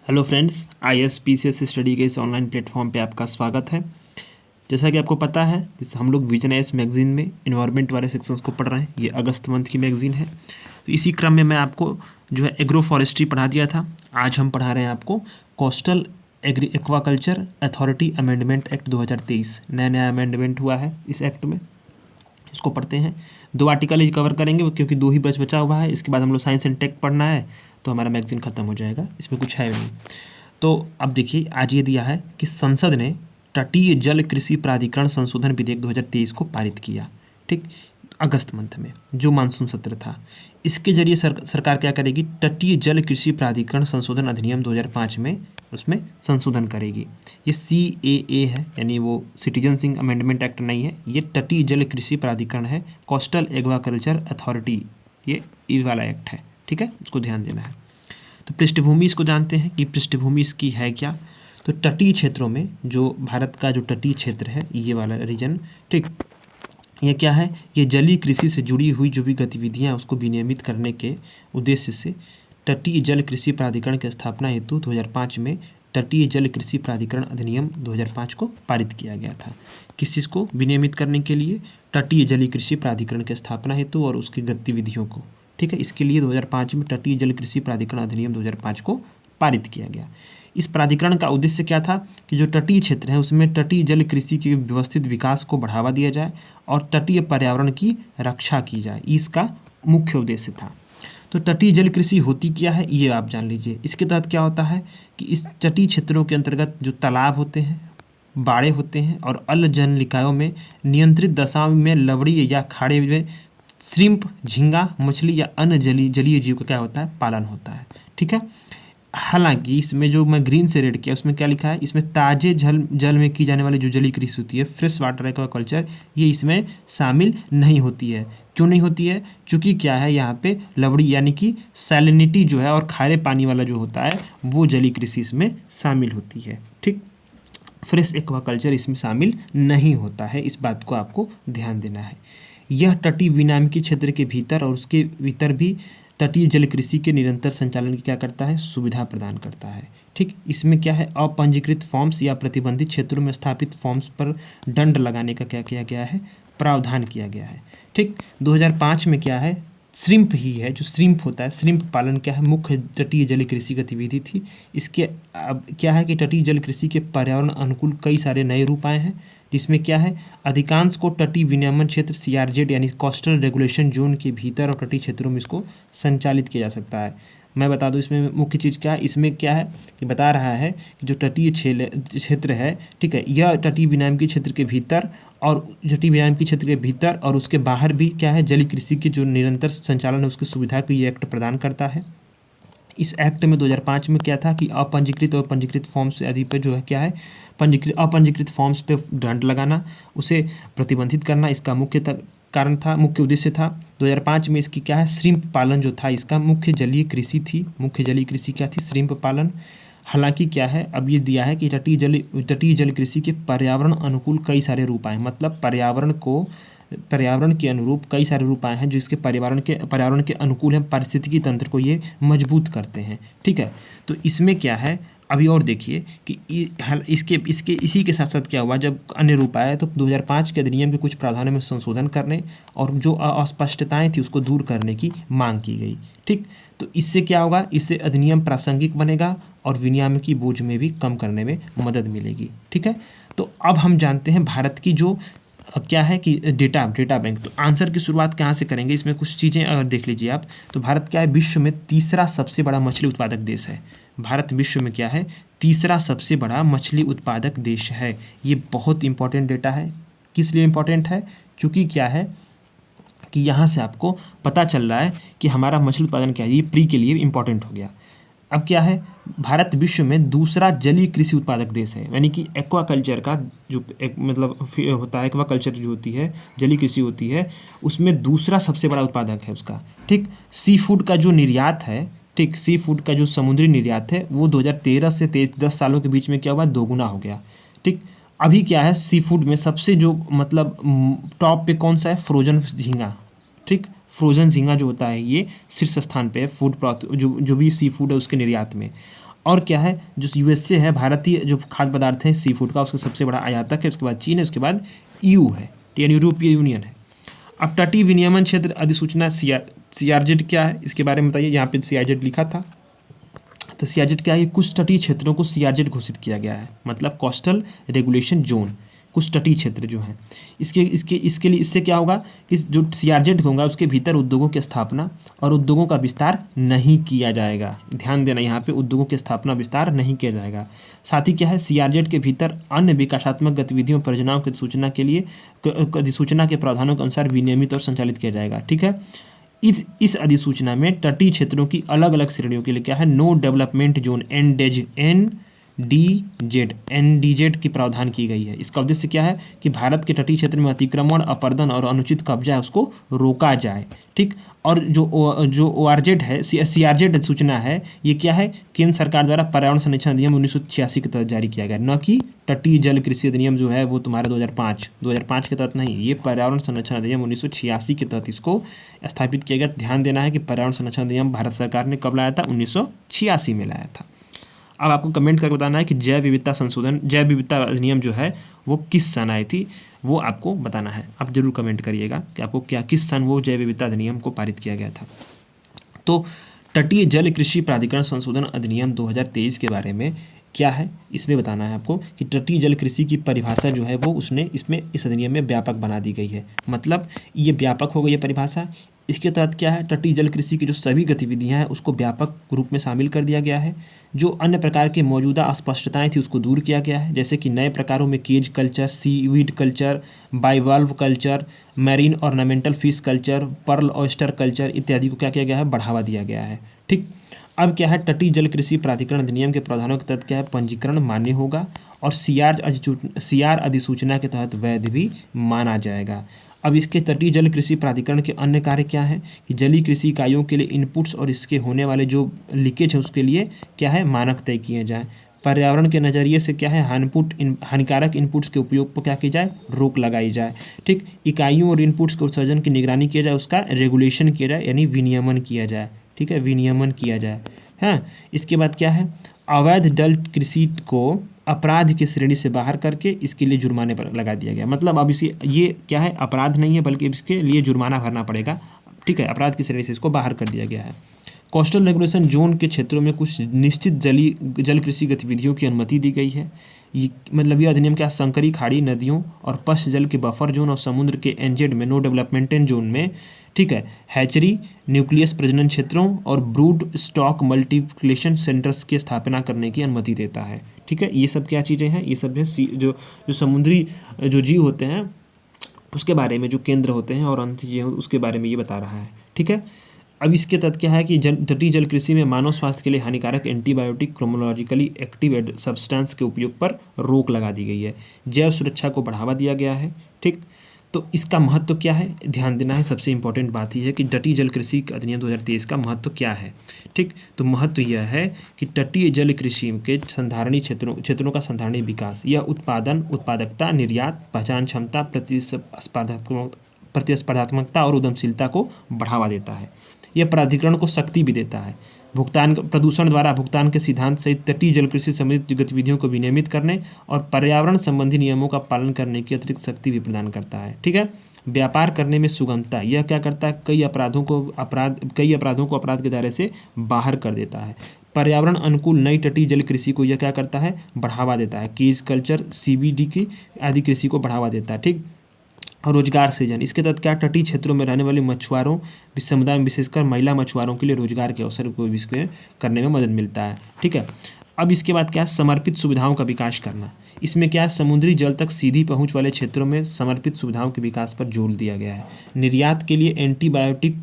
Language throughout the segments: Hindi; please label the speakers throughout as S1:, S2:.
S1: हेलो फ्रेंड्स, ISPCS स्टडी के इस ऑनलाइन प्लेटफॉर्म पे आपका स्वागत है। जैसा कि आपको पता है कि हम लोग विजन एस मैगजीन में इन्वायरमेंट वाले सेक्शंस को पढ़ रहे हैं। ये अगस्त मंथ की मैगजीन है। तो इसी क्रम में मैं आपको जो है एग्रो फॉरेस्ट्री पढ़ा दिया था। आज हम पढ़ा रहे हैं आपको coastal aquaculture authority amendment act 2023। नया अमेंडमेंट हुआ है इस एक्ट में, इसको पढ़ते हैं। 2 आर्टिकल कवर करेंगे क्योंकि 2 ही बचा हुआ है। इसके बाद हम लोग साइंस एंड टेक पढ़ना है तो हमारा मैगजीन ख़त्म हो जाएगा, इसमें कुछ है नहीं। तो अब देखिए, आज ये दिया है कि संसद ने तटीय जल कृषि प्राधिकरण संशोधन विधेयक 2023 को पारित किया, ठीक, अगस्त मंथ में जो मानसून सत्र था। इसके जरिए सरकार क्या करेगी, तटीय जल कृषि प्राधिकरण संशोधन अधिनियम 2005 में उसमें संशोधन करेगी। ये CAA है, यानी वो सिटीजनशिप अमेंडमेंट एक्ट नहीं है, ये तटीय जल कृषि प्राधिकरण है, कोस्टल एक्वाकल्चर अथॉरिटी, ये वाला एक्ट है, ठीक है, इसको ध्यान देना है। तो पृष्ठभूमि इसको जानते हैं कि पृष्ठभूमि इसकी है क्या। तो तटीय क्षेत्रों में, जो भारत का जो तटीय क्षेत्र है, ये वाला रीजन, ठीक, ये क्या है, ये जलीय कृषि से जुड़ी हुई जो भी गतिविधियां उसको विनियमित करने के उद्देश्य से तटीय जल कृषि प्राधिकरण की स्थापना हेतु 2005 में तटीय जल कृषि प्राधिकरण अधिनियम 2005 को पारित किया गया था। किस चीज़ को विनियमित करने के लिए, तटीय जलीय कृषि प्राधिकरण की स्थापना हेतु और उसकी गतिविधियों को, ठीक है। इसके लिए 2005 में तटीय जल कृषि प्राधिकरण अधिनियम 2005 को पारित किया गया। इस प्राधिकरण का उद्देश्य क्या था कि जो तटीय क्षेत्र है उसमें तटीय जल कृषि के व्यवस्थित विकास को बढ़ावा दिया जाए और तटीय पर्यावरण की रक्षा की जाए, इसका मुख्य उद्देश्य था। तो तटीय जल कृषि होती क्या है ये आप जान लीजिए। इसके तहत क्या होता है कि इस तटीय क्षेत्रों के अंतर्गत जो तालाब होते हैं, बाड़े होते हैं और अल जल निकायों में नियंत्रित दशाओं में लवड़ी या खाड़े में श्रिम्प, झींगा मछली या अन्य जलीय जीव का क्या होता है, पालन होता है, ठीक है। हालांकि इसमें जो मैं ग्रीन से रेड किया उसमें क्या लिखा है, इसमें ताजे जल में की जाने वाली जो जलीय कृषि होती है, फ्रेश वाटर एक्वाकल्चर, ये इसमें शामिल नहीं होती है। क्यों नहीं होती है, क्योंकि क्या है, यहाँ पे लवड़ी यानी कि सैलिनिटी जो है और खारे पानी वाला जो होता है वो जलीय कृषि इसमें शामिल होती है, ठीक। फ्रेश एक्वाकल्चर इसमें शामिल नहीं होता है, इस बात को आपको ध्यान देना है। यह तटीय विनियामकी क्षेत्र के भीतर और उसके भीतर भी तटीय जल कृषि के निरंतर संचालन की क्या करता है, सुविधा प्रदान करता है, ठीक। इसमें क्या है, अपंजीकृत फॉर्म्स या प्रतिबंधित क्षेत्रों में स्थापित फॉर्म्स पर दंड लगाने का क्या किया गया है, प्रावधान किया गया है, ठीक। 2005 में क्या है, श्रिम्प ही है, जो श्रिम्प होता है, श्रिम्प पालन क्या है, मुख्य तटीय जल कृषि गतिविधि थी। इसके अब क्या है कि तटीय जल कृषि के पर्यावरण अनुकूल कई सारे नए रूप आए हैं, जिसमें क्या है, अधिकांश को तटीय विनियमन क्षेत्र CRZ यानी कोस्टल रेगुलेशन जोन के भीतर और तटीय क्षेत्रों में इसको संचालित किया जा सकता है। मैं बता दूं इसमें मुख्य चीज़ क्या है, इसमें क्या है कि बता रहा है कि जो तटीय क्षेत्र है, ठीक है, यह तटीय विनियामकी क्षेत्र के भीतर और तटीय विनियामकी क्षेत्र के भीतर और उसके बाहर भी क्या है, जलीय कृषि की जो निरंतर संचालन है उसकी सुविधा को ये एक्ट प्रदान करता है। इस एक्ट में 2005 में क्या था कि अपंजीकृत और पंजीकृत फॉर्म्स से अधिक पे जो है क्या है, अपंजीकृत फॉर्म्स पे दंड लगाना, उसे प्रतिबंधित करना, इसका मुख्य कारण था, मुख्य उद्देश्य था। 2005 में इसकी क्या है, श्रिम्प पालन जो था इसका मुख्य जलीय कृषि थी। मुख्य जलीय कृषि क्या थी, श्रिम्प पालन। हालांकि क्या है, अब ये दिया है कि तटीय जल कृषि के पर्यावरण अनुकूल कई सारे रूप आए, मतलब पर्यावरण के अनुरूप कई सारे रूप आए हैं जो इसके पर्यावरण के अनुकूल हैं, पारिस्थितिकी तंत्र को ये मजबूत करते हैं, ठीक है। तो इसमें क्या है, अभी और देखिए कि इसी के साथ साथ क्या हुआ, जब अन्य रूप आया तो 2005 के अधिनियम के कुछ प्रावधानों में संशोधन करने और जो अस्पष्टताएं थी उसको दूर करने की मांग की गई, ठीक। तो इससे क्या होगा, इससे अधिनियम प्रासंगिक बनेगा और विनियामकी बोझ में भी कम करने में मदद मिलेगी, ठीक है। तो अब हम जानते हैं भारत की जो क्या है कि डेटा बैंक। तो आंसर की शुरुआत कहाँ से करेंगे, इसमें कुछ चीज़ें अगर देख लीजिए आप, तो भारत क्या है, विश्व में तीसरा सबसे बड़ा मछली उत्पादक देश है। भारत विश्व में क्या है, तीसरा सबसे बड़ा मछली उत्पादक देश है। ये बहुत इंपॉर्टेंट डेटा है। किस लिए इंपॉर्टेंट है, चूँकि क्या है कि यहाँ से आपको पता चल रहा है कि हमारा मछली उत्पादन क्या है, ये प्री के लिए इंपॉर्टेंट हो गया। अब क्या है, भारत विश्व में दूसरा जलीय कृषि उत्पादक देश है, यानी कि एक्वाकल्चर का जो मतलब होता है, एक्वाकल्चर जो होती है, जलीय कृषि होती है, उसमें दूसरा सबसे बड़ा उत्पादक है उसका, ठीक। सी फूड का जो निर्यात है, ठीक, सी फूड का जो समुद्री निर्यात है वो 2013 से 10 सालों के बीच में क्या हुआ, दोगुना हो गया, ठीक। अभी क्या है, सी फूड में सबसे जो मतलब टॉप पे कौन सा है, फ्रोजन झींगा, ठीक। फ्रोजन झींगा जो होता है ये शीर्ष स्थान पे है फूड जो भी सी फूड है उसके निर्यात में। और क्या है, जो यूएसए है, भारतीय जो खाद्य पदार्थ है सी फूड का, उसका सबसे बड़ा आयातक है। उसके बाद चीन है, उसके बाद ईयू है, यानी यूरोपीय यूनियन है। अब तटीय विनियमन क्षेत्र अधिसूचना सीआरजेड क्या है, इसके बारे में बताइए। यहाँ पे सीआरजेड लिखा था, तो सीआरजेड क्या है, कुछ तटीय क्षेत्रों को सीआरजेड घोषित किया गया है, मतलब कोस्टल रेगुलेशन जोन, कुछ तटीय क्षेत्र जो हैं। इसके लिए इससे क्या होगा कि जो सीआरजेड होगा उसके भीतर उद्योगों की स्थापना और उद्योगों का विस्तार नहीं किया जाएगा। ध्यान देना, यहाँ पे उद्योगों की स्थापना विस्तार नहीं किया जाएगा। साथ ही क्या है, सीआरजेड के भीतर अन्य विकासात्मक गतिविधियों परियोजनाओं की सूचना के लिए अधिसूचना के प्रावधानों के अनुसार विनियमित और संचालित किया जाएगा। ठीक है, इस अधिसूचना में तटीय क्षेत्रों की अलग अलग श्रेणियों के लिए क्या है, नो डेवलपमेंट जोन एनडीजेड की प्रावधान की गई है। इसका उद्देश्य क्या है कि भारत के तटीय क्षेत्र में अतिक्रमण, अपरदन और अनुचित कब्जा है उसको रोका जाए। ठीक, और जो ओआरजेड है, सीआरजेड सूचना है, ये क्या है, केंद्र सरकार द्वारा पर्यावरण संरक्षण अधिनियम 1986 के तहत जारी किया गया, न कि तटीय जल कृषि अधिनियम जो है वो तुम्हारा 2005 के तहत नहीं, ये पर्यावरण संरक्षण अधिनियम 1986 के तहत इसको स्थापित किया गया। ध्यान देना है कि पर्यावरण संरक्षण अधिनियम भारत सरकार ने कब लाया था, 1986 में लाया था। अब आपको कमेंट करके बताना है कि जैव विविधता अधिनियम जो है वो किस सन आई थी, वो आपको बताना है। आप जरूर कमेंट करिएगा कि आपको किस सन वो जैव विविधता अधिनियम को पारित किया गया था। तो तटीय जल कृषि प्राधिकरण संशोधन अधिनियम 2023 के बारे में क्या है, इसमें बताना है आपको कि तटीय जल कृषि की परिभाषा जो है वो उसने इस अधिनियम में व्यापक बना दी गई है। मतलब ये व्यापक हो गई है परिभाषा। इसके तहत क्या है, तटीय जल कृषि की जो सभी गतिविधियां हैं उसको व्यापक रूप में शामिल कर दिया गया है। जो अन्य प्रकार के मौजूदा अस्पष्टताएं थी उसको दूर किया गया है, जैसे कि नए प्रकारों में cage culture, seaweed culture, bivalve culture, marine ornamental fish culture, pearl oyster culture इत्यादि को क्या किया गया है, बढ़ावा दिया गया है। ठीक, अब क्या है, तटीय जल कृषि प्राधिकरण अधिनियम के प्रावधानों के तहत क्या है, पंजीकरण मान्य होगा और सीआर अधिसूचना के तहत वैध भी माना जाएगा। अब इसके तटीय जल कृषि प्राधिकरण के अन्य कार्य क्या है कि जलीय कृषि इकाइयों के लिए इनपुट्स और इसके होने वाले जो लीकेज है उसके लिए क्या है, मानक तय किए जाएँ। पर्यावरण के नज़रिए से क्या है, हानिकारक इनपुट्स के उपयोग पर क्या की जाए, रोक लगाई जाए। ठीक, इकाइयों और इनपुट्स के उत्सर्जन की निगरानी किया जाए, उसका रेगुलेशन किया जाए, यानी विनियमन किया जाए। ठीक है, विनियमन किया जाए। हाँ, इसके बाद क्या है, अवैध जल कृषि को अपराध की श्रेणी से बाहर करके इसके लिए जुर्माने पर लगा दिया गया। मतलब अब ये क्या है, अपराध नहीं है बल्कि इसके लिए जुर्माना भरना पड़ेगा। ठीक है, अपराध की श्रेणी से इसको बाहर कर दिया गया है। कोस्टल रेगुलेशन जोन के क्षेत्रों में कुछ निश्चित जल कृषि गतिविधियों की अनुमति दी गई है। मतलब ये अधिनियम क्या, संकरी खाड़ी नदियों और पश्च जल के बफर जोन और समुद्र के एनजेड में, नो डेवलपमेंट जोन में, ठीक है, हैचरी, न्यूक्लियस प्रजनन क्षेत्रों और ब्रूड स्टॉक मल्टीप्लिकेशन सेंटर्स की स्थापना करने की अनुमति देता है। ठीक है, ये सब क्या चीज़ें हैं, ये सब है जो समुद्री जो जीव होते हैं उसके बारे में, जो केंद्र होते हैं और अन्य जीव उसके बारे में ये बता रहा है। ठीक है, अब इसके तहत क्या है कि तटीय जल कृषि में मानव स्वास्थ्य के लिए हानिकारक एंटीबायोटिक क्रोमोलॉजिकली एक्टिव सब्सटेंस के उपयोग पर रोक लगा दी गई है। जैव सुरक्षा को बढ़ावा दिया गया है। ठीक, तो इसका महत्व क्या है, ध्यान देना है। सबसे इंपॉर्टेंट बात यह है कि तटीय जल कृषि अधिनियम 2023 का महत्व क्या है। ठीक, तो महत्व यह है कि तटीय जल कृषि के संधारणीय क्षेत्रों का संधारणीय विकास, यह उत्पादन, उत्पादकता, निर्यात, पहचान क्षमता, प्रतिस्पर्धात्मकता और उद्यमशीलता को बढ़ावा देता है। यह प्राधिकरण को शक्ति भी देता है। प्रदूषण द्वारा भुगतान के सिद्धांत सहित तटीय जल कृषि संबंधित गतिविधियों को विनियमित करने और पर्यावरण संबंधी नियमों का पालन करने की अतिरिक्त शक्ति भी प्रदान करता है। ठीक है, व्यापार करने में सुगमता, यह क्या करता है, कई अपराधों को अपराध के दायरे से बाहर कर देता है। पर्यावरण अनुकूल नई तटीय जल कृषि को यह क्या करता है, बढ़ावा देता है। केज कल्चर, सीवीडी की आदि कृषि को बढ़ावा देता है। ठीक, और रोजगार सृजन, इसके तहत क्या, तटीय क्षेत्रों में रहने वाले मछुआरों समुदाय में विशेषकर महिला मछुआरों के लिए रोजगार के अवसर को करने में मदद मिलता है। ठीक है, अब इसके बाद क्या, समर्पित सुविधाओं का विकास करना। इसमें क्या है, समुद्री जल तक सीधी पहुंच वाले क्षेत्रों में समर्पित सुविधाओं के विकास पर जोर दिया गया है। निर्यात के लिए एंटीबायोटिक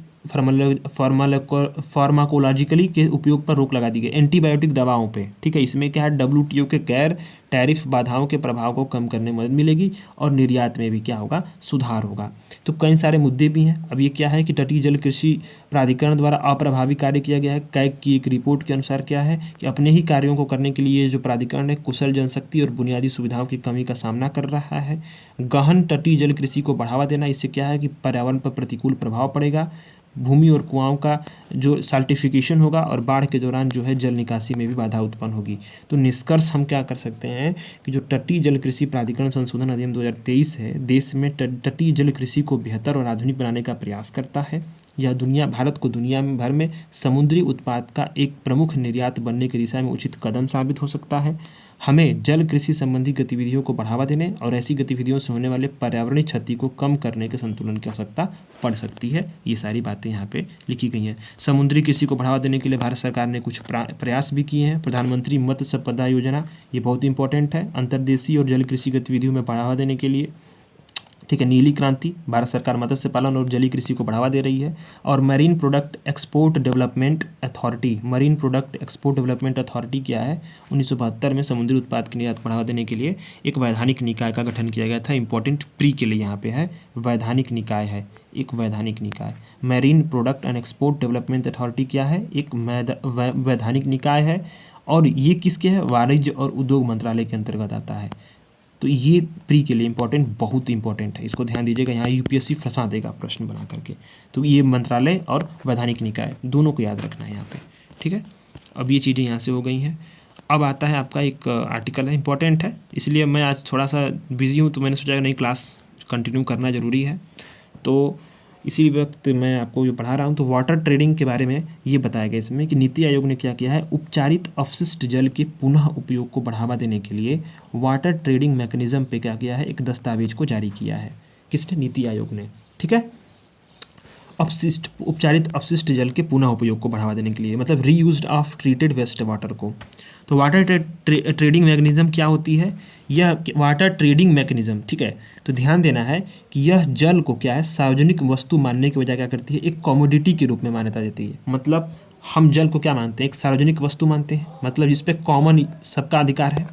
S1: फार्माकोलॉजिकली के उपयोग पर रोक लगा दी गई, एंटीबायोटिक दवाओं पे। ठीक है, इसमें क्या है, WTO के गैर टैरिफ बाधाओं के प्रभाव को कम करने में मदद मिलेगी और निर्यात में भी क्या होगा, सुधार होगा। तो कई सारे मुद्दे भी हैं। अब ये क्या है कि तटीय जल कृषि प्राधिकरण द्वारा अप्रभावी कार्य किया गया है। कैग की एक रिपोर्ट के अनुसार क्या है कि अपने ही कार्यों को करने के लिए जो प्राधिकरण है कुशल जनशक्ति और बुनियादी सुविधाओं की कमी का सामना कर रहा है। गहन तटीय जल कृषि को बढ़ावा देना, इससे क्या है कि पर्यावरण पर प्रतिकूल प्रभाव पड़ेगा। भूमि और कुआओं का जो साल्टिफिकेशन होगा और बाढ़ के दौरान जो है जल निकासी में भी बाधा उत्पन्न होगी। तो निष्कर्ष हम क्या कर सकते हैं कि जो तटीय जल कृषि प्राधिकरण संशोधन अधिनियम 2023 है, देश में तटीय जल कृषि को बेहतर और आधुनिक बनाने का प्रयास करता है। यह भारत को दुनिया में भर में समुद्री उत्पाद का एक प्रमुख निर्यात बनने की दिशा में उचित कदम साबित हो सकता है। हमें जल कृषि संबंधी गतिविधियों को बढ़ावा देने और ऐसी गतिविधियों से होने वाले पर्यावरणीय क्षति को कम करने के संतुलन की आवश्यकता पड़ सकती है। ये सारी बातें यहाँ पे लिखी गई हैं। समुद्री कृषि को बढ़ावा देने के लिए भारत सरकार ने कुछ प्रयास भी किए हैं। प्रधानमंत्री मत्स्य संपदा योजना, ये बहुत इंपॉर्टेंट है अंतर्देशीय और जल कृषि गतिविधियों में बढ़ावा देने के लिए। ठीक है, नीली क्रांति, भारत सरकार मत्स्य पालन और जलीय कृषि को बढ़ावा दे रही है। और marine product export development authority, marine product export development authority क्या है, 1972 में समुद्री उत्पाद के निर्यात बढ़ावा देने के लिए एक वैधानिक निकाय का गठन किया गया था। इंपॉर्टेंट प्री के लिए यहाँ पे है, वैधानिक निकाय है, एक वैधानिक निकाय। Marine product and export development authority क्या है, एक वैधानिक निकाय है। और ये किसके है, वाणिज्य और उद्योग मंत्रालय के अंतर्गत आता है। तो ये प्री के लिए इंपॉर्टेंट, बहुत इंपॉर्टेंट है, इसको ध्यान दीजिएगा, यहाँ यूपीएससी फंसा देगा प्रश्न बना करके। तो ये मंत्रालय और वैधानिक निकाय दोनों को याद रखना है यहाँ पे। ठीक है, अब ये चीज़ें यहाँ से हो गई हैं। अब आता है आपका एक आर्टिकल है, इंपॉर्टेंट है, इसलिए मैं आज थोड़ा सा बिजी हूँ, तो मैंने सोचा नहीं, क्लास कंटिन्यू करना ज़रूरी है, तो इसी वक्त मैं आपको ये पढ़ा रहा हूँ। तो वाटर ट्रेडिंग के बारे में ये बताया गया इसमें कि नीति आयोग ने क्या किया है, उपचारित अपशिष्ट जल के पुनः उपयोग को बढ़ावा देने के लिए वाटर ट्रेडिंग मैकेनिज्म पे क्या किया है, एक दस्तावेज को जारी किया है। किसने, नीति आयोग ने। ठीक है, उपचारित अपशिष्ट जल के पुनः उपयोग को बढ़ावा देने के लिए, मतलब reused of treated waste water को। तो वाटर ट्रेडिंग मैकेनिज्म क्या होती है, यह वाटर ट्रेडिंग मैकेनिज्म, ठीक है, तो ध्यान देना है कि यह जल को क्या है, सार्वजनिक वस्तु मानने के बजाय क्या करती है, एक कमोडिटी के रूप में मान्यता देती है। मतलब हम जल को क्या मानते हैं, एक सार्वजनिक वस्तु मानते हैं, मतलब जिस पे कॉमन सबका अधिकार है।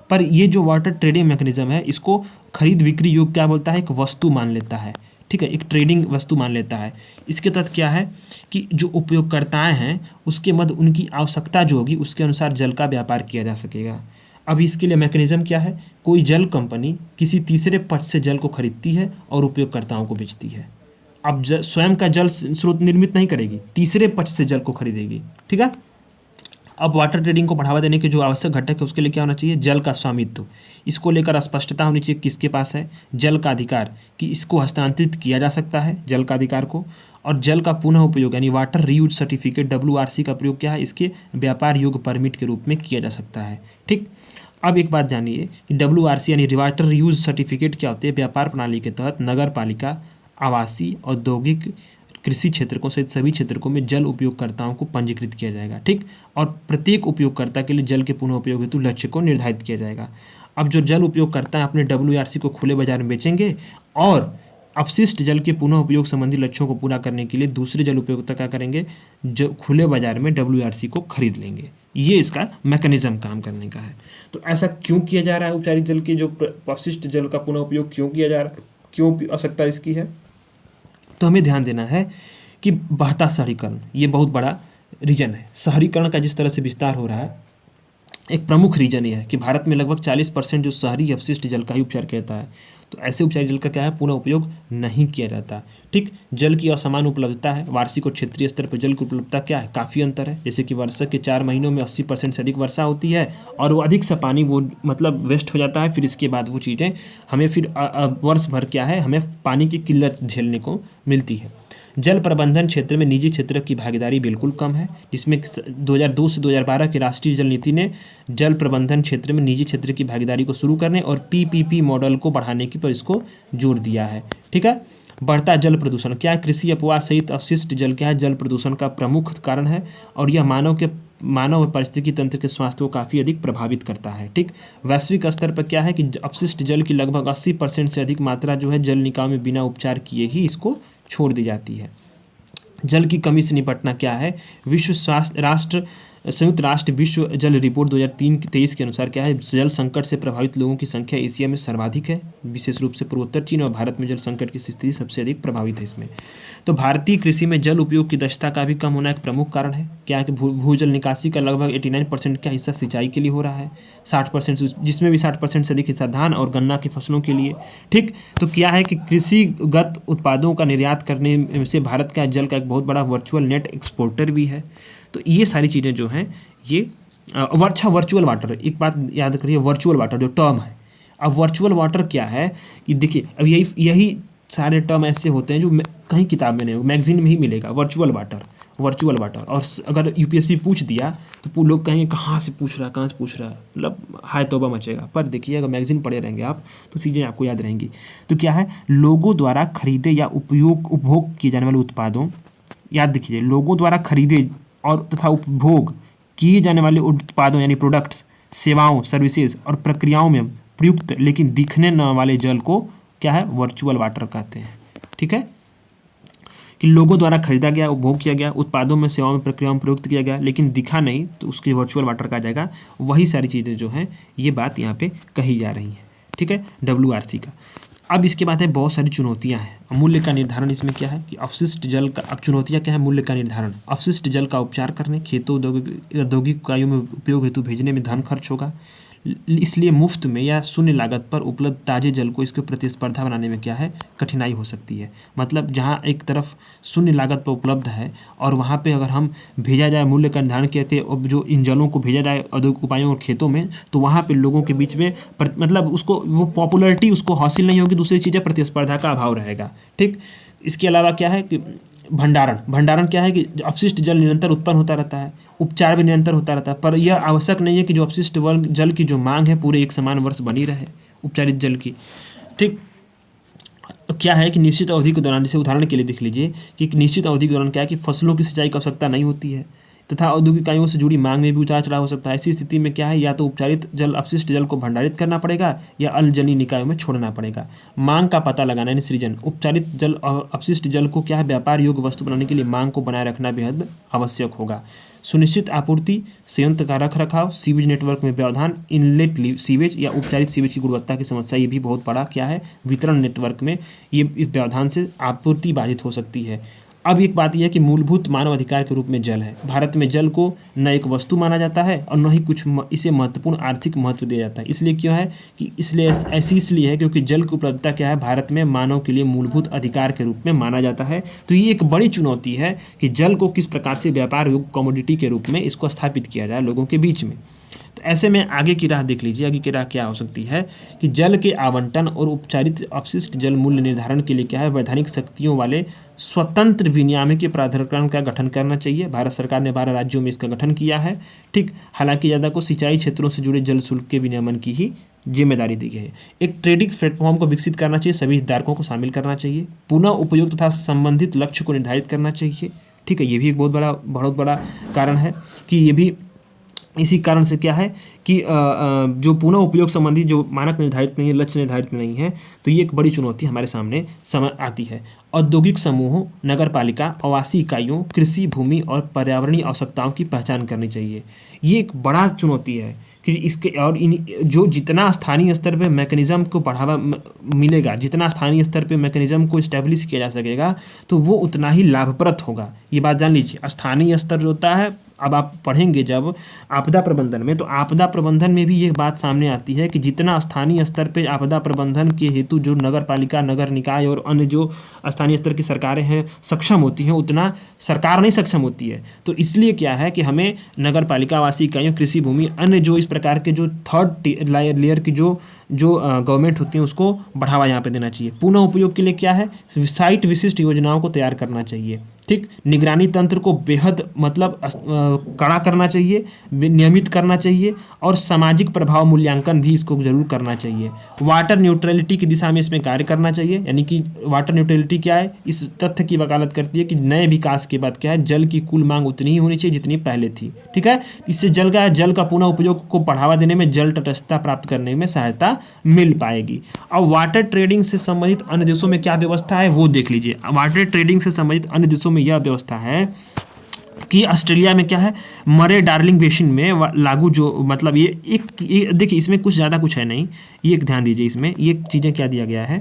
S1: पर ये जो वाटर ट्रेडिंग मैकेनिज्म है, इसको खरीद बिक्री योग क्या बोलता है, एक वस्तु मान लेता है। ठीक है, एक ट्रेडिंग वस्तु मान लेता है। इसके तहत क्या है कि जो उपयोगकर्ताएं हैं उसके मध्य उनकी आवश्यकता जो होगी उसके अनुसार जल का व्यापार किया जा सकेगा। अब इसके लिए मैकेनिज्म क्या है, कोई जल कंपनी किसी तीसरे पक्ष से जल को खरीदती है और उपयोगकर्ताओं को बेचती है। अब स्वयं का जल स्रोत निर्मित नहीं करेगी, तीसरे पक्ष से जल को खरीदेगी। ठीक है, अब वाटर ट्रेडिंग को बढ़ावा देने के जो आवश्यक घटक है उसके लिए क्या होना चाहिए, जल का स्वामित्व। इसको लेकर स्पष्टता होनी चाहिए किसके पास है जल का अधिकार, कि इसको हस्तांतरित किया जा सकता है जल का अधिकार को। और जल का पुनः उपयोग यानी वाटर रीयूज सर्टिफिकेट WRC का प्रयोग क्या है, इसके व्यापार योग्य परमिट के रूप में किया जा सकता है। ठीक, अब एक बात जानिए कि WRC यानी वाटर रीयूज सर्टिफिकेट क्या होते हैं। व्यापार प्रणाली के तहत नगर पालिका, आवासीय, औद्योगिक, कृषि क्षेत्रकों सहित सभी क्षेत्रकों में जल उपयोगकर्ताओं को पंजीकृत किया जाएगा। ठीक, और प्रत्येक उपयोगकर्ता के लिए जल के पुनः उपयोग हेतु लक्ष्य को निर्धारित किया जाएगा। अब जो जल उपयोगकर्ता हैं अपने WRC को खुले बाजार में बेचेंगे और अपशिष्ट जल के पुनः उपयोग संबंधी लक्ष्यों को पूरा करने के लिए दूसरे जल उपयोगकर्ता क्या करेंगे, जो खुले बाजार में WRC को खरीद लेंगे। ये इसका मैकेनिज्म काम करने का है। तो ऐसा क्यों किया जा रहा है, उपचारित जल के जो अपशिष्ट जल का पुनः उपयोग क्यों किया जा रहा है, क्यों आवश्यकता इसकी है। तो हमें ध्यान देना है कि बढ़ता शहरीकरण ये बहुत बड़ा रीजन है। शहरीकरण का जिस तरह से विस्तार हो रहा है, एक प्रमुख रीजन ये है कि भारत में लगभग 40% जो शहरी अपशिष्ट जल का ही उपचार किया जाता है। तो ऐसे उपचारित जल का क्या है, पुनः उपयोग नहीं किया जाता। ठीक, जल की असमान उपलब्धता है, वार्षिक और क्षेत्रीय स्तर पर जल की उपलब्धता क्या है, काफ़ी अंतर है। जैसे कि वर्षा के 4 महीनों में 80% से अधिक वर्षा होती है और वो अधिक सा पानी वो मतलब वेस्ट हो जाता है। फिर इसके बाद वो चीज़ें हमें फिर वर्ष भर क्या है, हमें पानी की किल्लत झेलने को मिलती है। जल प्रबंधन क्षेत्र में निजी क्षेत्र की भागीदारी बिल्कुल कम है, जिसमें 2002 से 2012 की राष्ट्रीय जल नीति ने जल प्रबंधन क्षेत्र में निजी क्षेत्र की भागीदारी को शुरू करने और PPP मॉडल को बढ़ाने की पर इसको जोर दिया है। ठीक है, बढ़ता जल प्रदूषण क्या है, कृषि अपवाह सहित अपशिष्ट जल क्या है, जल प्रदूषण का प्रमुख कारण है और यह मानव और पारिस्थितिकी तंत्र के स्वास्थ्य को काफ़ी अधिक प्रभावित करता है। ठीक, वैश्विक स्तर पर क्या है कि अपशिष्ट जल की लगभग 80% से अधिक मात्रा जो है जल निकाय में बिना उपचार किए ही इसको छोड़ दी जाती है। जल की कमी से निपटना क्या है, विश्व स्वास्थ्य राष्ट्र संयुक्त राष्ट्र विश्व जल रिपोर्ट 2023 के अनुसार क्या है, जल संकट से प्रभावित लोगों की संख्या एशिया में सर्वाधिक है, विशेष रूप से पूर्वोत्तर चीन और भारत में जल संकट की स्थिति सबसे अधिक प्रभावित है इसमें। तो भारतीय कृषि में जल उपयोग की दक्षता का भी कम होना एक प्रमुख कारण है। क्या है कि भूजल निकासी का लगभग 89% का हिस्सा सिंचाई के लिए हो रहा है, 60%, जिसमें भी 60% से अधिक हिस्सा धान और गन्ना की फसलों के लिए। ठीक, तो क्या है कि कृषिगत उत्पादों का निर्यात करने से भारत का जल का एक बहुत बड़ा वर्चुअल नेट एक्सपोर्टर भी है। तो ये सारी चीज़ें जो हैं ये अच्छा, वर्चुअल वाटर, एक बात याद करिए, वर्चुअल वाटर जो टर्म है। अब वर्चुअल वाटर क्या है कि देखिए, अब यही सारे टर्म ऐसे होते हैं जो कहीं किताब में नहीं, मैगजीन में ही मिलेगा, वर्चुअल वाटर, वर्चुअल वाटर। और अगर यूपीएससी पूछ दिया तो लोग कहेंगे कहाँ से पूछ रहा है, कहाँ से पूछ रहा है, मतलब हाय तौबा मचेगा। पर देखिए, अगर मैगजीन पढ़े रहेंगे आप तो चीज़ें आपको याद रहेंगी। तो क्या है, लोगों द्वारा खरीदे या उपभोग किए जाने वाले उत्पादों, याद रखिए, लोगों द्वारा खरीदे और तथा उपभोग किए जाने वाले उत्पादों यानी प्रोडक्ट्स, सेवाओं, सर्विसेज और प्रक्रियाओं में प्रयुक्त लेकिन दिखने न वाले जल को क्या है, वर्चुअल वाटर कहते हैं। ठीक है, कि लोगों द्वारा खरीदा गया, उपभोग किया गया, उत्पादों में, सेवाओं में, प्रक्रियाओं में प्रयुक्त किया गया लेकिन दिखा नहीं, तो उसके वर्चुअल वाटर कहा जाएगा। वही सारी चीज़ें जो हैं ये बात यहाँ पे कही जा रही हैं। ठीक है, WRC का। अब इसके बाद है बहुत सारी चुनौतियां हैं। मूल्य का निर्धारण इसमें क्या है कि अपशिष्ट जल का, अब चुनौतियां क्या है, मूल्य का निर्धारण, अपशिष्ट जल का उपचार करने, खेतों, औद्योगिक इकाइयों में उपयोग हेतु भेजने में धन खर्च होगा, इसलिए मुफ्त में या शून्य लागत पर उपलब्ध ताजे जल को इसको प्रतिस्पर्धा बनाने में क्या है, कठिनाई हो सकती है। मतलब जहाँ एक तरफ शून्य लागत पर उपलब्ध है और वहाँ पे अगर हम भेजा जाए, मूल्य का निर्धारण करके जो इन जलों को भेजा जाए औद्योगिक उपायों और खेतों में, तो वहाँ पे लोगों के बीच में मतलब उसको वो पॉपुलैरिटी उसको हासिल नहीं होगी। दूसरी चीज़ है, प्रतिस्पर्धा का अभाव रहेगा। ठीक, इसके अलावा क्या है कि भंडारण क्या है कि अपशिष्ट जल निरंतर उत्पन्न होता रहता है, उपचार भी निरंतर होता रहता है, पर यह आवश्यक नहीं है कि जो अपशिष्ट जल की जो मांग है पूरे एक समान वर्ष बनी रहे उपचारित जल की। ठीक, क्या है कि निश्चित अवधि के दौरान, जैसे उदाहरण के लिए देख लीजिए कि एक निश्चित अवधि के दौरान क्या है कि फसलों की सिंचाई की आवश्यकता नहीं होती है तथा औद्योगिक इकाइयों से जुड़ी मांग में भी उतार चढ़ाव हो सकता है। ऐसी स्थिति में क्या है, या तो उपचारित जल, अपशिष्ट जल को भंडारित करना पड़ेगा या अल्पजलीय निकायों में छोड़ना पड़ेगा। मांग का पता लगाना यानी सृजन, उपचारित जल और अपशिष्ट जल को क्या है, व्यापार योग्य वस्तु बनाने के लिए मांग को बनाए रखना बेहद आवश्यक होगा। सुनिश्चित आपूर्ति, संयंत्र का रख रखाव, सीवेज नेटवर्क में व्यवधान, इनलेट सीवेज या उपचारित सीवेज की गुणवत्ता की समस्या, ये भी बहुत बड़ा क्या है, वितरण नेटवर्क में ये इस व्यवधान से आपूर्ति बाधित हो सकती है। अब एक बात यह है कि मूलभूत मानव अधिकार के रूप में जल है। भारत में जल को न एक वस्तु माना जाता है और न ही कुछ इसे महत्वपूर्ण आर्थिक महत्व दिया जाता है। इसलिए क्यों है कि इसलिए है क्योंकि जल की उपलब्धता क्या है, भारत में मानव के लिए मूलभूत अधिकार के रूप में माना जाता है। तो ये एक बड़ी चुनौती है कि जल को किस प्रकार से व्यापार योग्य कमोडिटी के रूप में इसको स्थापित किया जाए लोगों के बीच में। तो ऐसे में आगे की राह देख लीजिए, आगे की राह क्या हो सकती है कि जल के आवंटन और उपचारित अपशिष्ट जल मूल्य निर्धारण के लिए क्या है, वैधानिक शक्तियों वाले स्वतंत्र विनियामक प्राधिकरण का गठन करना चाहिए। भारत सरकार ने 12 राज्यों में इसका गठन किया है। ठीक, हालांकि ज़्यादा को सिंचाई क्षेत्रों से जुड़े जल शुल्क के विनियमन की ही जिम्मेदारी दी गई है। एक ट्रेडिंग प्लेटफॉर्म को विकसित करना चाहिए, सभी हितधारकों को शामिल करना चाहिए, पुनः उपयोग तथा संबंधित लक्ष्य को निर्धारित करना चाहिए। ठीक है, ये भी एक बहुत बड़ा कारण है कि ये भी इसी कारण से क्या है कि जो पुनः उपयोग संबंधी जो मानक निर्धारित नहीं है, लक्ष्य निर्धारित नहीं है, तो ये एक बड़ी चुनौती हमारे सामने आती है। औद्योगिक समूहों, नगरपालिका, आवासीय इकाइयों, कृषि भूमि और पर्यावरणीय आवश्यकताओं की पहचान करनी चाहिए। ये एक बड़ा चुनौती है कि इसके और जो जितना स्थानीय स्तर पे मैकेनिज़्म को बढ़ावा मिलेगा, जितना स्थानीय स्तर पे मैकेनिज़्म को इस्टेब्लिश किया जा सकेगा, तो वो उतना ही लाभप्रद होगा। ये बात जान लीजिए। स्थानीय स्तर जो होता है, अब आप पढ़ेंगे जब आपदा प्रबंधन में, तो आपदा प्रबंधन में भी ये बात सामने आती है कि जितना स्थानीय स्तर पे आपदा प्रबंधन के हेतु जो नगर पालिका, नगर निकाय और अन्य जो स्थानीय स्तर की सरकारें हैं सक्षम होती हैं, उतना सरकार नहीं सक्षम होती है। तो इसलिए क्या है कि हमें नगर पालिका, आवासीय इकाइयों, कृषि भूमि, अन्य जो इस प्रकार के जो थर्ड लेयर की जो गवर्नमेंट होती है उसको बढ़ावा यहाँ पे देना चाहिए। पुनः उपयोग के लिए क्या है, साइट विशिष्ट योजनाओं को तैयार करना चाहिए। ठीक, निगरानी तंत्र को बेहद मतलब कड़ा करना चाहिए, नियमित करना चाहिए और सामाजिक प्रभाव मूल्यांकन भी इसको जरूर करना चाहिए। वाटर न्यूट्रलिटी की दिशा में इसमें कार्य करना चाहिए। यानी कि वाटर न्यूट्रलिटी क्या है, इस तथ्य की वकालत करती है कि नए विकास के बाद क्या है, जल की कुल मांग उतनी ही होनी चाहिए जितनी पहले थी। ठीक है, इससे जल का पुनः उपयोग को बढ़ावा देने में, जल तटस्थता प्राप्त करने में सहायता मिल पाएगी। अब वाटर ट्रेडिंग से संबंधित अन्य देशों में क्या व्यवस्था है वो देख लीजिए। वाटर ट्रेडिंग से संबंधित अन्य देशों में यह व्यवस्था है कि ऑस्ट्रेलिया में क्या है, मरे डार्लिंग बेसिन में लागू जो मतलब ये देखिए इसमें कुछ ज़्यादा कुछ है नहीं, ये एक ध्यान दीजिए, इसमें ये चीज़ें क्या दिया गया है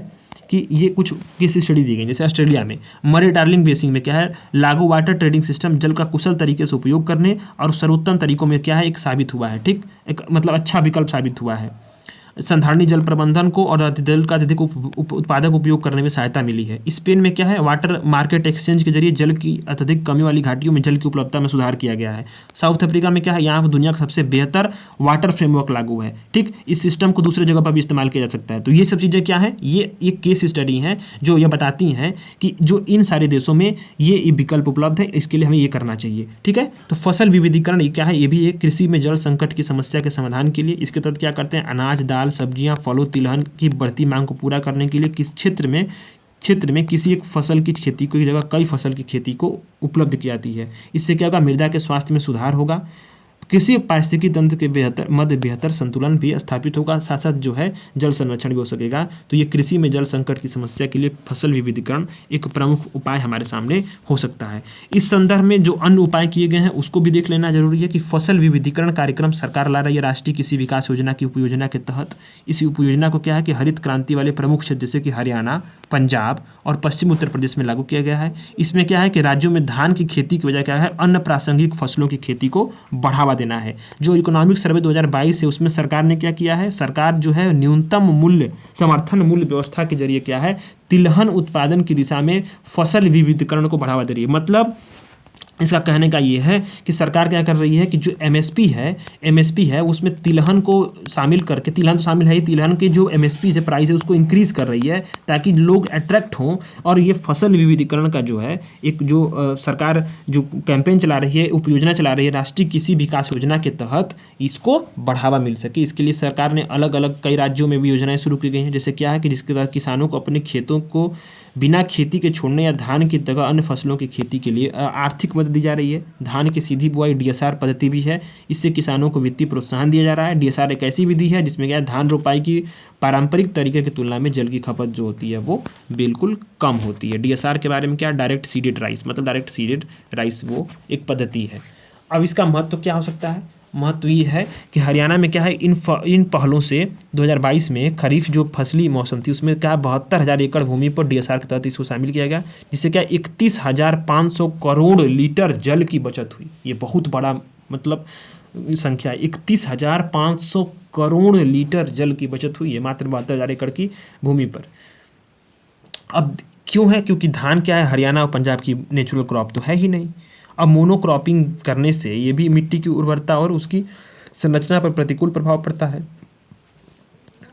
S1: कि ये कुछ केस स्टडी दी गई। जैसे ऑस्ट्रेलिया में मरे डार्लिंग बेसिन में क्या है, लागू वाटर ट्रेडिंग सिस्टम जल का कुशल तरीके से उपयोग करने और सर्वोत्तम तरीकों में क्या है एक साबित हुआ है। ठीक, एक मतलब अच्छा विकल्प साबित हुआ है। संधारणी जल प्रबंधन को और जल का अत्यधिक उत्पादक उपयोग करने में सहायता मिली है। स्पेन में क्या है, वाटर मार्केट एक्सचेंज के जरिए जल की अत्यधिक कमी वाली घाटियों में जल की उपलब्धता में सुधार किया गया है। साउथ अफ्रीका में क्या है, यहाँ पर दुनिया का सबसे बेहतर वाटर फ्रेमवर्क लागू है। ठीक, इस सिस्टम को दूसरे जगह पर भी इस्तेमाल किया जा सकता है। तो ये सब चीज़ें क्या है, ये एक केस स्टडी है जो ये बताती हैं कि जो इन सारे देशों में ये विकल्प उपलब्ध है, इसके लिए हमें ये करना चाहिए। ठीक है, तो फसल विविधीकरण ये क्या है, ये भी एक कृषि में जल संकट की समस्या के समाधान के लिए इसके तहत क्या करते हैं, अनाज, दाल, सब्जियां, फलों, तिलहन की बढ़ती मांग को पूरा करने के लिए किस क्षेत्र में किसी एक फसल की खेती की जगह कई फसल की खेती को उपलब्ध की जाती है। इससे क्या होगा, मृदा के स्वास्थ्य में सुधार होगा, कृषि पारिस्थितिकी तंत्र के बेहतर संतुलन भी स्थापित होगा, साथ साथ जो है जल संरक्षण भी हो सकेगा। तो ये कृषि में जल संकट की समस्या के लिए फसल विविधीकरण एक प्रमुख उपाय हमारे सामने हो सकता है। इस संदर्भ में जो अन्य उपाय किए गए हैं उसको भी देख लेना जरूरी है कि फसल विविधीकरण कार्यक्रम सरकार ला रही है राष्ट्रीय कृषि विकास योजना की उपयोजना के तहत। इस उपयोजना को क्या है कि हरित क्रांति वाले प्रमुख क्षेत्र जैसे कि हरियाणा, पंजाब और पश्चिम उत्तर प्रदेश में लागू किया गया है। इसमें क्या है कि राज्यों में धान की खेती की वजह क्या है, अन्य प्रासंगिक फसलों की खेती को बढ़ावा देना है। जो इकोनॉमिक सर्वे 2022 है उसमें सरकार ने क्या किया है, सरकार जो है न्यूनतम मूल्य समर्थन मूल्य व्यवस्था के जरिए क्या है, तिलहन उत्पादन की दिशा में फसल विविधीकरण को बढ़ावा दे रही है। मतलब इसका कहने का ये है कि सरकार क्या कर रही है कि जो एमएसपी है उसमें तिलहन को शामिल करके, तिलहन तो शामिल है ही, तिलहन की जो एमएसपी से प्राइस है उसको इंक्रीज कर रही है ताकि लोग अट्रैक्ट हों। और ये फसल विविधीकरण का जो है एक जो सरकार जो कैंपेन चला रही है, उपयोजना चला रही है राष्ट्रीय कृषि विकास योजना के तहत, इसको बढ़ावा मिल सके इसके लिए सरकार ने अलग अलग कई राज्यों में भी योजनाएं शुरू की गई हैं। जैसे क्या है कि जिसके तहत किसानों को अपने खेतों को बिना खेती के छोड़ने या धान की जगह अन्य फसलों की खेती के लिए आर्थिक मदद दी जा रही है। धान की सीधी बुआई डीएसआर पद्धति भी है, इससे किसानों को वित्तीय प्रोत्साहन दिया जा रहा है। डीएसआर एक ऐसी विधि है जिसमें क्या है, धान रोपाई की पारंपरिक तरीके की तुलना में जल की खपत जो होती है वो बिल्कुल कम होती है। डीएसआर के बारे में क्या, डायरेक्ट सीडेड राइस, मतलब डायरेक्ट सीडेड राइस वो एक पद्धति है। अब इसका महत्व क्या हो सकता है, महत्व ये है कि हरियाणा में क्या है, इन पहलों से 2022 में खरीफ जो फसली मौसम थी उसमें क्या 72,000 एकड़ भूमि पर डीएसआर के तहत इसको शामिल किया गया, जिससे क्या 31,500 करोड़ लीटर जल की बचत हुई। ये बहुत बड़ा मतलब संख्या, 31,500 करोड़ लीटर जल की बचत हुई है मात्र 72,000 एकड़ की भूमि पर। अब क्यों है, क्योंकि धान क्या है, हरियाणा और पंजाब की नेचुरल क्रॉप तो है ही नहीं। अब मोनोक्रॉपिंग करने से ये भी मिट्टी की उर्वरता और उसकी संरचना पर प्रतिकूल प्रभाव पड़ता है।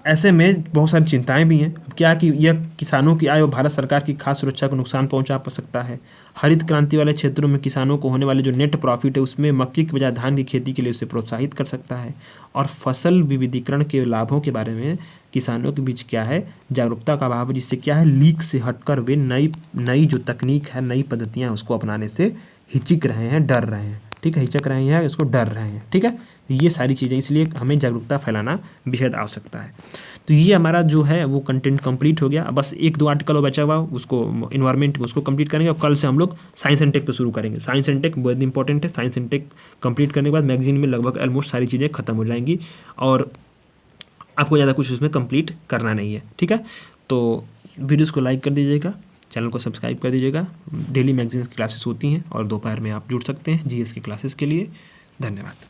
S1: ऐसे में बहुत सारी चिंताएं भी हैं। क्या कि यह किसानों की आय और भारत सरकार की खास सुरक्षा को नुकसान पहुंचा सकता है। हरित क्रांति वाले क्षेत्रों में किसानों को होने वाले जो नेट प्रॉफिट है उसमें मक्की की बजाय धान की खेती के लिए उसे प्रोत्साहित कर सकता है। और फसल विविधीकरण के लाभों के बारे में किसानों के बीच क्या है, जागरूकता का अभाव है, जिससे क्या है, लीक से हटकर वे नई जो तकनीक है, नई पद्धतियाँ हैं उसको अपनाने से हिचक रहे हैं, डर रहे हैं। ठीक है, हिचक रहे हैं, उसको डर रहे हैं। ठीक है, ये सारी चीज़ें, इसलिए हमें जागरूकता फैलाना बेहद आवश्यकता है। तो ये हमारा जो है वो कंटेंट कंप्लीट हो गया। बस 1-2 आर्टिकल और बचा हुआ उसको इन्वायरमेंट उसको कंप्लीट करेंगे और कल से हम लोग साइंस एंड टेक पे शुरू करेंगे। साइंस एंड टेक बहुत इंपॉर्टेंट है। साइंस एंड टेक कंप्लीट करने के बाद मैगजीन में लगभग ऑलमोस्ट सारी चीज़ें खत्म हो जाएंगी और आपको ज़्यादा कुछ उसमें कंप्लीट करना नहीं है। ठीक है, तो वीडियोज़ को लाइक कर दीजिएगा, चैनल को सब्सक्राइब कर दीजिएगा। डेली मैगजीन्स की क्लासेस होती हैं और दोपहर में आप जुड़ सकते हैं जीएस की क्लासेस के लिए। धन्यवाद।